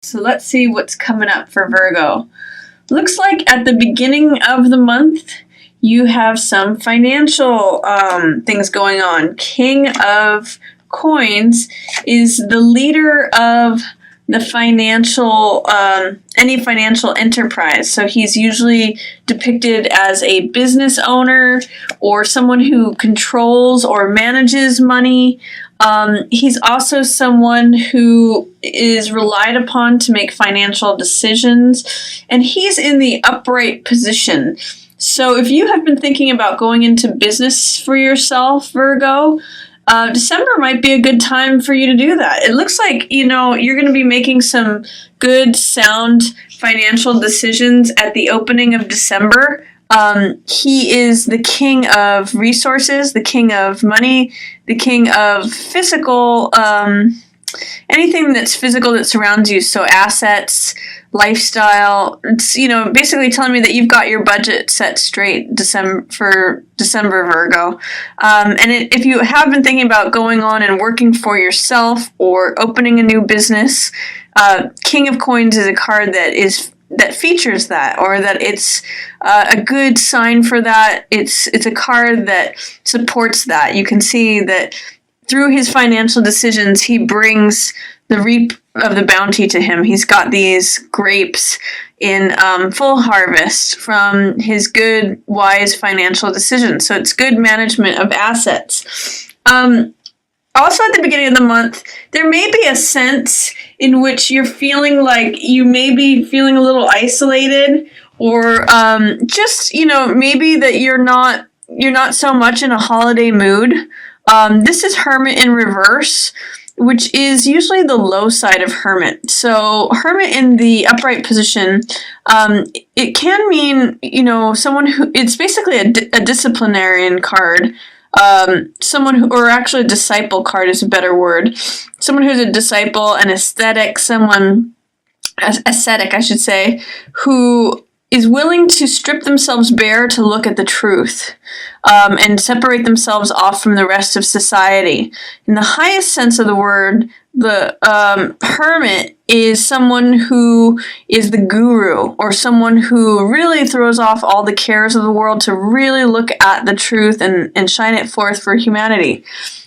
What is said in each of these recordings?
So let's see what's coming up for Virgo. Looks like at the beginning of the month, you have some financial things going on. King of Coins is the leader of the financial, any financial enterprise. So he's usually depicted as a business owner or someone who controls or manages money. He's also someone who is relied upon to make financial decisions, and he's in the upright position. So if you have been thinking about going into business for yourself, Virgo, December might be a good time for you to do that. It looks like, you're going to be making some good, sound financial decisions at the opening of December. He is the king of resources, the king of money, the king of physical, anything that's physical that surrounds you. So assets, lifestyle. It's, basically telling me that you've got your budget set straight for December, Virgo. If you have been thinking about going on and working for yourself or opening a new business, King of Coins is a card that features that, or that it's a good sign for that. It's a card that supports that. You can see that through his financial decisions, he brings the reap of the bounty to him. He's got these grapes in full harvest from his good, wise financial decisions. So it's good management of assets. Also, at the beginning of the month, there may be a sense in which you're feeling like you may be feeling a little isolated, or just, maybe that you're not so much in a holiday mood. This is Hermit in reverse, which is usually the low side of Hermit. So Hermit in the upright position, it can mean, someone who, it's basically a disciplinarian card. Someone who, or actually a disciple card is a better word. Someone who's a disciple, an ascetic, ascetic, I should say, who is willing to strip themselves bare to look at the truth, and separate themselves off from the rest of society. In the highest sense of the word, the hermit is someone who is the guru, or someone who really throws off all the cares of the world to really look at the truth and shine it forth for humanity.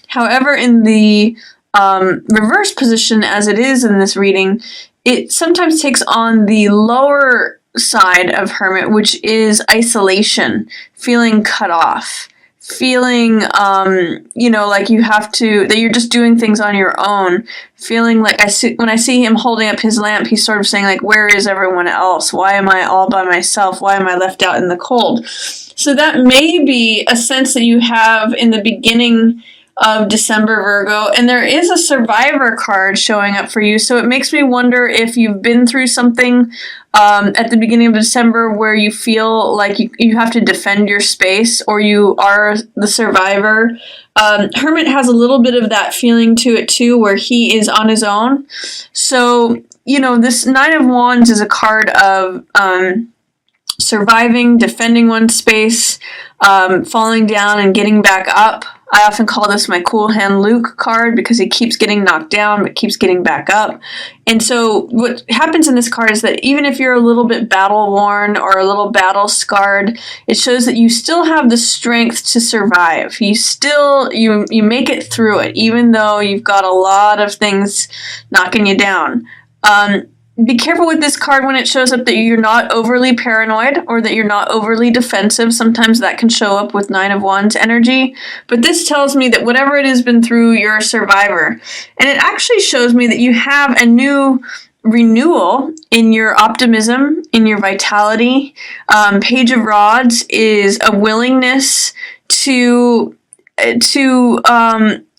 However, in the reverse position, as it is in this reading, it sometimes takes on the lower side of Hermit, which is isolation, feeling cut off, feeling, like you have to, that you're just doing things on your own, feeling like when I see him holding up his lamp, he's sort of saying like, where is everyone else? Why am I all by myself? Why am I left out in the cold? So that may be a sense that you have in the beginning of December, Virgo, and there is a survivor card showing up for you. So it makes me wonder if you've been through something at the beginning of December where you feel like you have to defend your space, or you are the survivor. Hermit has a little bit of that feeling to it too, where he is on his own. So, this Nine of Wands is a card of surviving, defending one's space, falling down and getting back up. I often call this my Cool Hand Luke card because he keeps getting knocked down but keeps getting back up. And so what happens in this card is that even if you're a little bit battle worn or a little battle scarred, it shows that you still have the strength to survive. You make it through it, even though you've got a lot of things knocking you down. Be careful with this card when it shows up that you're not overly paranoid or that you're not overly defensive. Sometimes that can show up with Nine of Wands energy. But this tells me that whatever it has been through, you're a survivor. And it actually shows me that you have a new renewal in your optimism, in your vitality. Page of Rods is a willingness to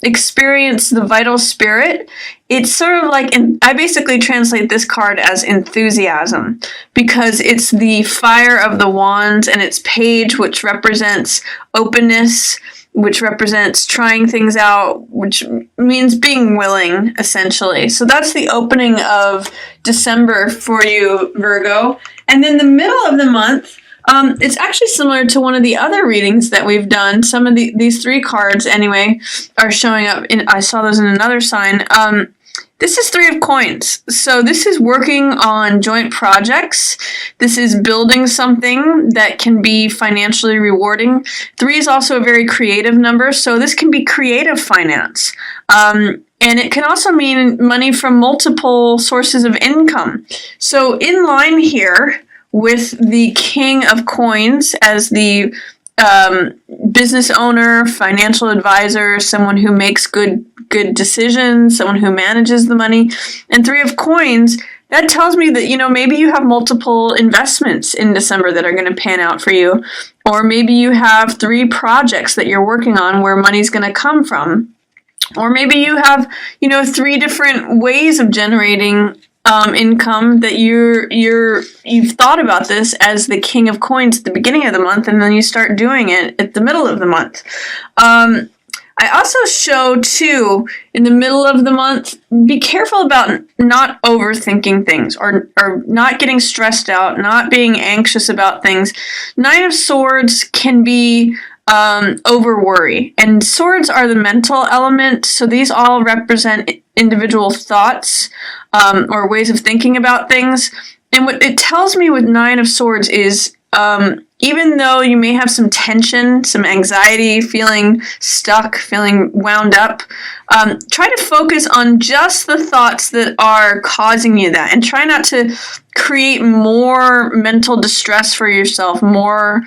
experience the vital spirit. It's sort of like, I basically translate this card as enthusiasm, because it's the fire of the wands, and it's page, which represents openness, which represents trying things out, which means being willing, essentially. So that's the opening of December for you, Virgo. And then the middle of the month, it's actually similar to one of the other readings that we've done. Some of these three cards, anyway, are showing up. I saw those in another sign. This is Three of Coins. So this is working on joint projects. This is building something that can be financially rewarding. 3 is also a very creative number, so this can be creative finance. And it can also mean money from multiple sources of income. So in line here with the King of Coins as the business owner, financial advisor, someone who makes good decisions, someone who manages the money, and 3 of Coins, that tells me that, maybe you have multiple investments in December that are going to pan out for you, or maybe you have 3 projects that you're working on where money's going to come from. Or maybe you have, 3 different ways of generating income that you've thought about this as the King of Coins at the beginning of the month, and then you start doing it at the middle of the month. I also show too in the middle of the month, be careful about not overthinking things or not getting stressed out, not being anxious about things. 9 of Swords can be over worry, and swords are the mental element, so these all represent individual thoughts or ways of thinking about things. And what it tells me with 9 of Swords is even though you may have some tension, some anxiety, feeling stuck, feeling wound up, try to focus on just the thoughts that are causing you that, and try not to create more mental distress for yourself, more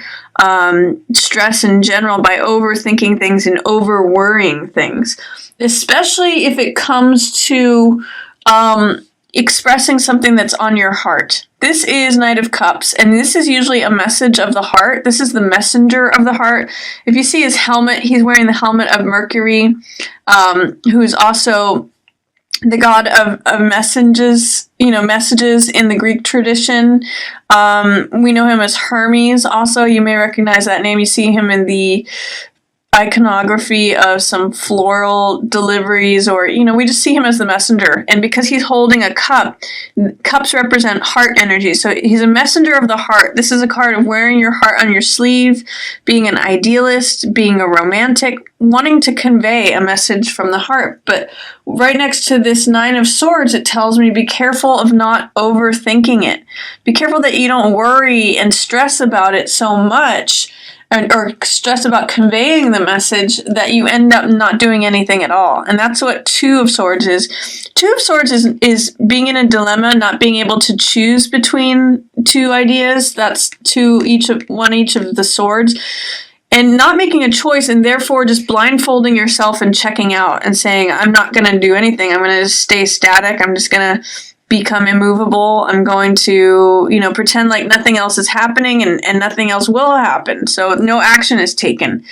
stress in general by overthinking things and over worrying things, especially if it comes to expressing something that's on your heart. This is Knight of Cups, and this is usually a message of the heart. This is the messenger of the heart. If you see his helmet, he's wearing the helmet of Mercury, who is also the god of messages, messages in the Greek tradition. We know him as Hermes. Also, you may recognize that name. You see him in the iconography of some floral deliveries, or, we just see him as the messenger. And because he's holding a cup, cups represent heart energy. So he's a messenger of the heart. This is a card of wearing your heart on your sleeve, being an idealist, being a romantic, wanting to convey a message from the heart. But right next to this 9 of Swords, it tells me be careful of not overthinking it. Be careful that you don't worry and stress about it so much, or stress about conveying the message, that you end up not doing anything at all. And that's what 2 of Swords is. 2 of Swords is being in a dilemma, not being able to choose between 2 ideas. That's each of the swords. And not making a choice, and therefore just blindfolding yourself and checking out and saying, I'm not going to do anything. I'm going to stay static. I'm just going to become immovable. I'm going to, pretend like nothing else is happening and nothing else will happen. So no action is taken.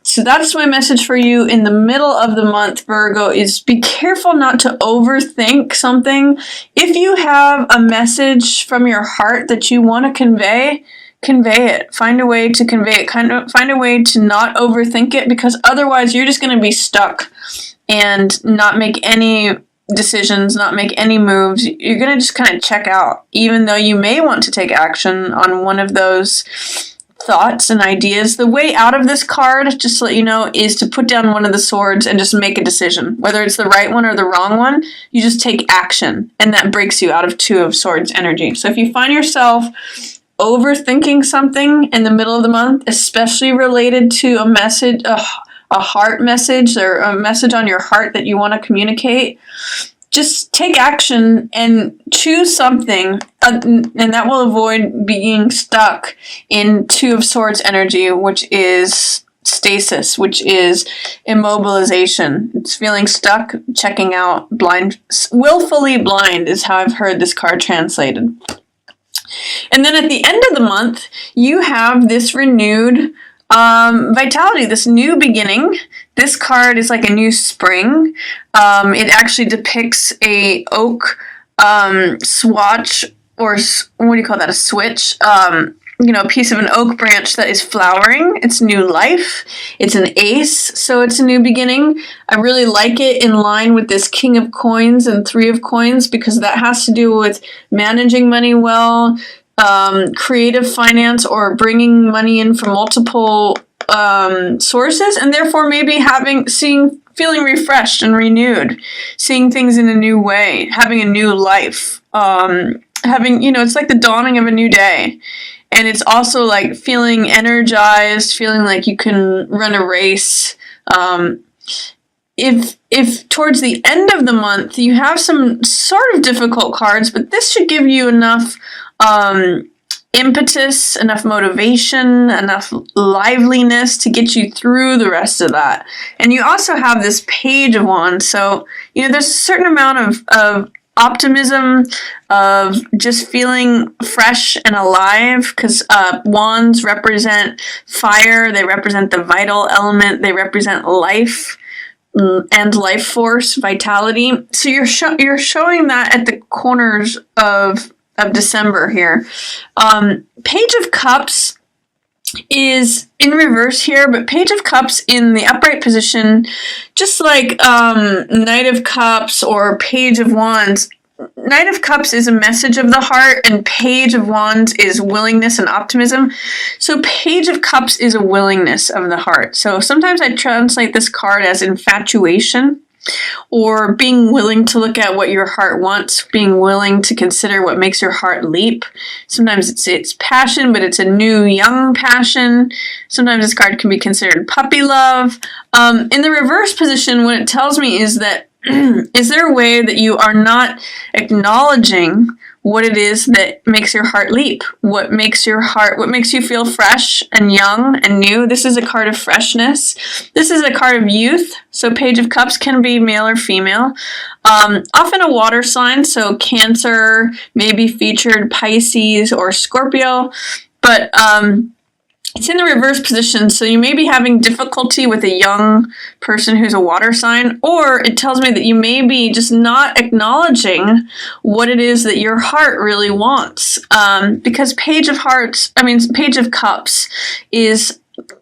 So that's my message for you in the middle of the month, Virgo, is be careful not to overthink something. If you have a message from your heart that you want to convey it. Find a way to convey it. Find a way to not overthink it, because otherwise you're just going to be stuck and not make any decisions, not make any moves. You're going to just kind of check out, even though you may want to take action on one of those thoughts and ideas. The way out of this card, just to let you know, is to put down one of the swords and just make a decision. Whether it's the right one or the wrong one, you just take action, and that breaks you out of 2 of Swords energy. So if you find yourself overthinking something in the middle of the month, especially related to a message, a heart message, or a message on your heart that you want to communicate, just take action and choose something, and that will avoid being stuck in 2 of Swords energy, which is stasis, which is immobilization. It's feeling stuck, checking out, blind, willfully blind is how I've heard this card translated. And then at the end of the month, you have this renewed vitality, this new beginning. This card is like a new spring. It actually depicts a oak swatch, or what do you call that? A switch. A piece of an oak branch that is flowering. It's new life. It's an ace, so it's a new beginning. I really like it in line with this King of Coins and 3 of Coins, because that has to do with managing money well, creative finance, or bringing money in from multiple sources, and therefore maybe seeing feeling refreshed and renewed, seeing things in a new way, having a new life, having, it's like the dawning of a new day. And it's also like feeling energized, feeling like you can run a race. If towards the end of the month you have some sort of difficult cards, but this should give you enough impetus, enough motivation, enough liveliness to get you through the rest of that. And you also have this Page of Wands, so there's a certain amount of optimism, of just feeling fresh and alive, because wands represent fire, they represent the vital element, they represent life and life force, vitality. So you're showing that at the corners of December here. Page of Cups is in reverse here, but Page of Cups in the upright position, just like Knight of Cups or Page of Wands. Knight of Cups is a message of the heart, and Page of Wands is willingness and optimism. So Page of Cups is a willingness of the heart. So sometimes I translate this card as infatuation, or being willing to look at what your heart wants, being willing to consider what makes your heart leap. Sometimes it's passion, but it's a new, young passion. Sometimes this card can be considered puppy love. In the reverse position, what it tells me is that is there a way that you are not acknowledging what it is that makes your heart leap? What makes you feel fresh and young and new? This is a card of freshness. This is a card of youth. So Page of Cups can be male or female. Often a water sign, so Cancer, maybe featured Pisces or Scorpio. But it's in the reverse position, so you may be having difficulty with a young person who's a water sign, or it tells me that you may be just not acknowledging what it is that your heart really wants. Because Page of Cups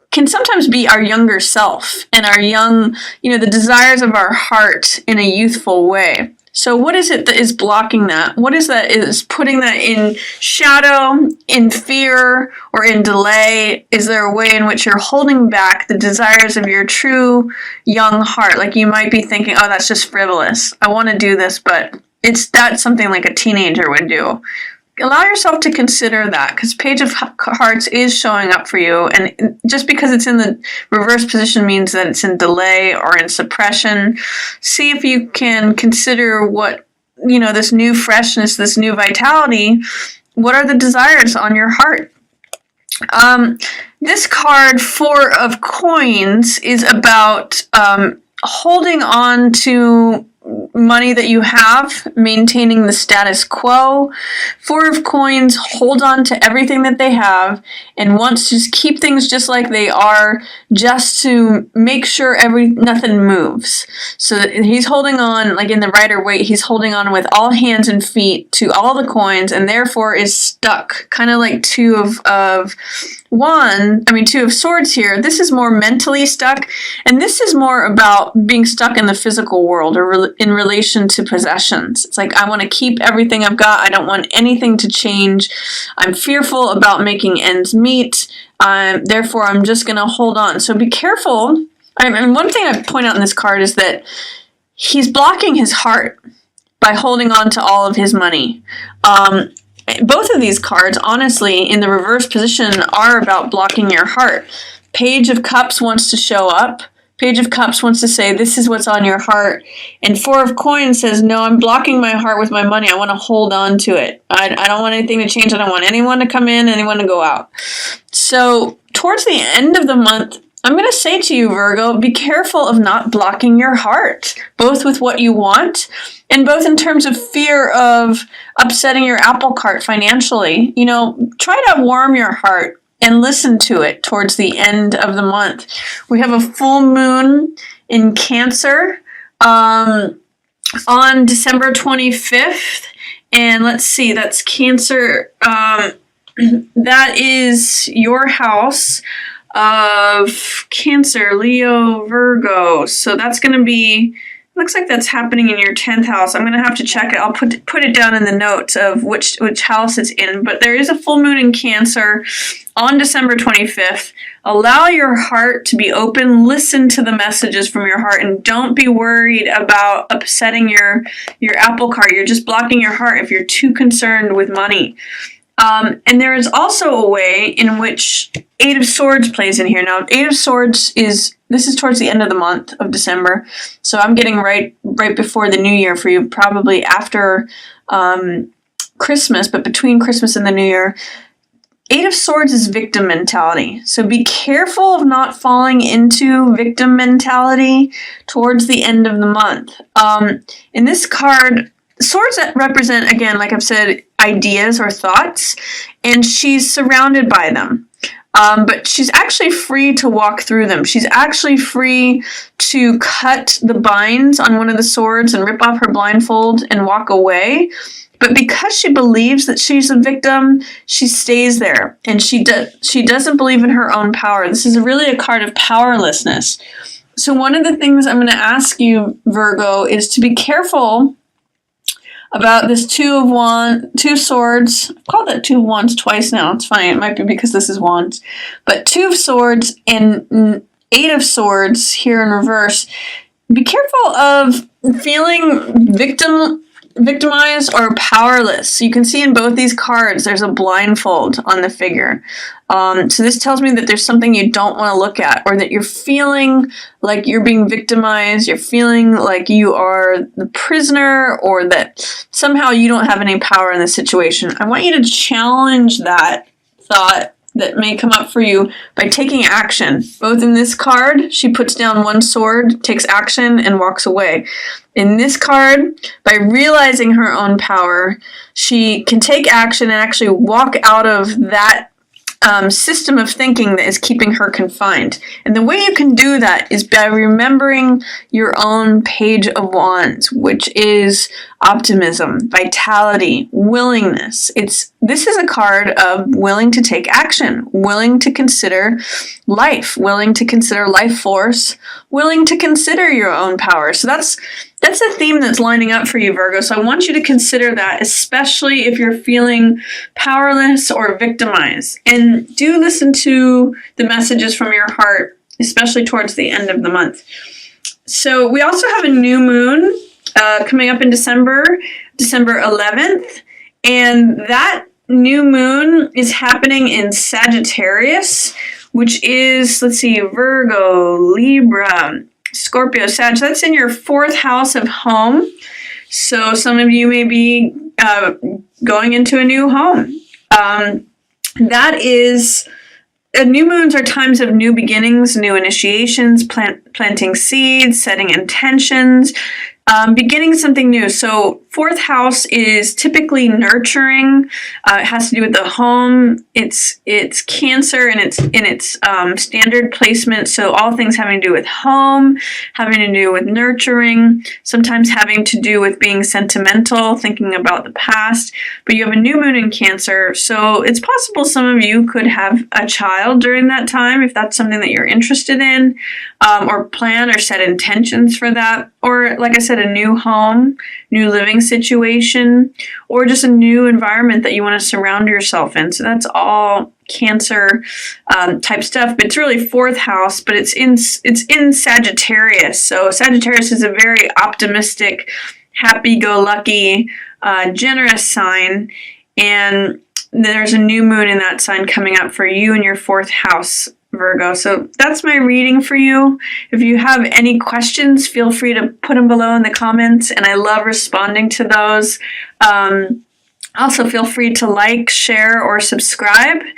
can sometimes be our younger self and our young, the desires of our heart in a youthful way. So what is it that is blocking that? What is that is putting that in shadow, in fear, or in delay? Is there a way in which you're holding back the desires of your true young heart? Like you might be thinking, oh, that's just frivolous. I want to do this, but that's something like a teenager would do. Allow yourself to consider that, because Page of Hearts is showing up for you, and just because it's in the reverse position means that it's in delay or in suppression. See if you can consider what, this new freshness, this new vitality, what are the desires on your heart? This card, Four of Coins, is about holding on to money that you have, maintaining the status quo. Four of Coins hold on to everything that they have and wants to just keep things just like they are, just to make sure nothing moves. So that he's holding on, like in the Rider-Waite, he's holding on with all hands and feet to all the coins, and therefore is stuck, kind of like Two of Swords here. This is more mentally stuck, and this is more about being stuck in the physical world or in relation to possessions. It's like, I want to keep everything I've got. I don't want anything to change. I'm fearful about making ends meet. Therefore, I'm just going to hold on. So be careful. One thing I point out in this card is that he's blocking his heart by holding on to all of his money. Both of these cards, honestly, in the reverse position are about blocking your heart. Page of Cups wants to show up. Page of Cups wants to say, this is what's on your heart. And Four of Coins says, no, I'm blocking my heart with my money. I want to hold on to it. I don't want anything to change. I don't want anyone to come in, anyone to go out. So towards the end of the month, I'm going to say to you, Virgo, be careful of not blocking your heart, both with what you want and both in terms of fear of upsetting your apple cart financially. Try to warm your heart and listen to it towards the end of the month. We have a full moon in Cancer on December 25th. And let's see, that's Cancer. That is your house of Cancer, Leo, Virgo. So that's going to be, looks like that's happening in your 10th house. I'm going to have to check it. I'll put it down in the notes of which house it's in. But there is a full moon in Cancer on December 25th, allow your heart to be open, listen to the messages from your heart, and don't be worried about upsetting your apple cart. You're just blocking your heart if you're too concerned with money. And there is also a way in which Eight of Swords plays in here. Now, Eight of Swords this is towards the end of the month of December, so I'm getting right before the new year for you, probably after Christmas, but between Christmas and the new year. Eight of Swords is victim mentality. So be careful of not falling into victim mentality towards the end of the month. In this card, swords that represent, again, like I've said, ideas or thoughts, and she's surrounded by them. But she's actually free to walk through them. She's actually free to cut the binds on one of the swords and rip off her blindfold and walk away. But because she believes that she's a victim, she stays there, and she doesn't believe in her own power. This is really a card of powerlessness. So one of the things I'm going to ask you, Virgo, is to be careful about this Two of Swords. I've called that Two of Wands twice now. It's funny. It might be because this is Wands. But Two of Swords and Eight of Swords here in reverse. Be careful of feeling victimized or powerless. You can see in both these cards there's a blindfold on the figure. So this tells me that there's something you don't want to look at, or that you're feeling like you're being victimized, you're feeling like you are the prisoner, or that somehow you don't have any power in the situation. I want you to challenge that thought that may come up for you by taking action. Both in this card, she puts down one sword, takes action, and walks away. In this card, by realizing her own power, she can take action and actually walk out of that system of thinking that is keeping her confined. And the way you can do that is by remembering your own Page of Wands, which is optimism, vitality, willingness. This is a card of willing to take action, willing to consider life, willing to consider life force, willing to consider your own power. So that's a theme that's lining up for you, Virgo. So I want you to consider that, especially if you're feeling powerless or victimized. And do listen to the messages from your heart, especially towards the end of the month. So we also have a new moon coming up in December 11th. And that new moon is happening in Sagittarius, which is, Virgo, Libra, Scorpio, Sag. That's in your 4th house of home. So some of you may be going into a new home. That is, new moons are times of new beginnings, new initiations, planting seeds, setting intentions, beginning something new. So 4th house is typically nurturing. It has to do with the home. It's Cancer in its standard placement. So all things having to do with home, having to do with nurturing, sometimes having to do with being sentimental, thinking about the past. But you have a new moon in Cancer, so it's possible some of you could have a child during that time if that's something that you're interested in, or plan or set intentions for that. Or, like I said, a new home, new living situation, or just a new environment that you want to surround yourself in. So that's all Cancer type stuff. But it's really 4th house, but it's in Sagittarius. So Sagittarius is a very optimistic, happy-go-lucky, generous sign. And there's a new moon in that sign coming up for you in your 4th house, Virgo. So that's my reading for you. If you have any questions, feel free to put them below in the comments, and I love responding to those. Also, feel free to like, share, or subscribe.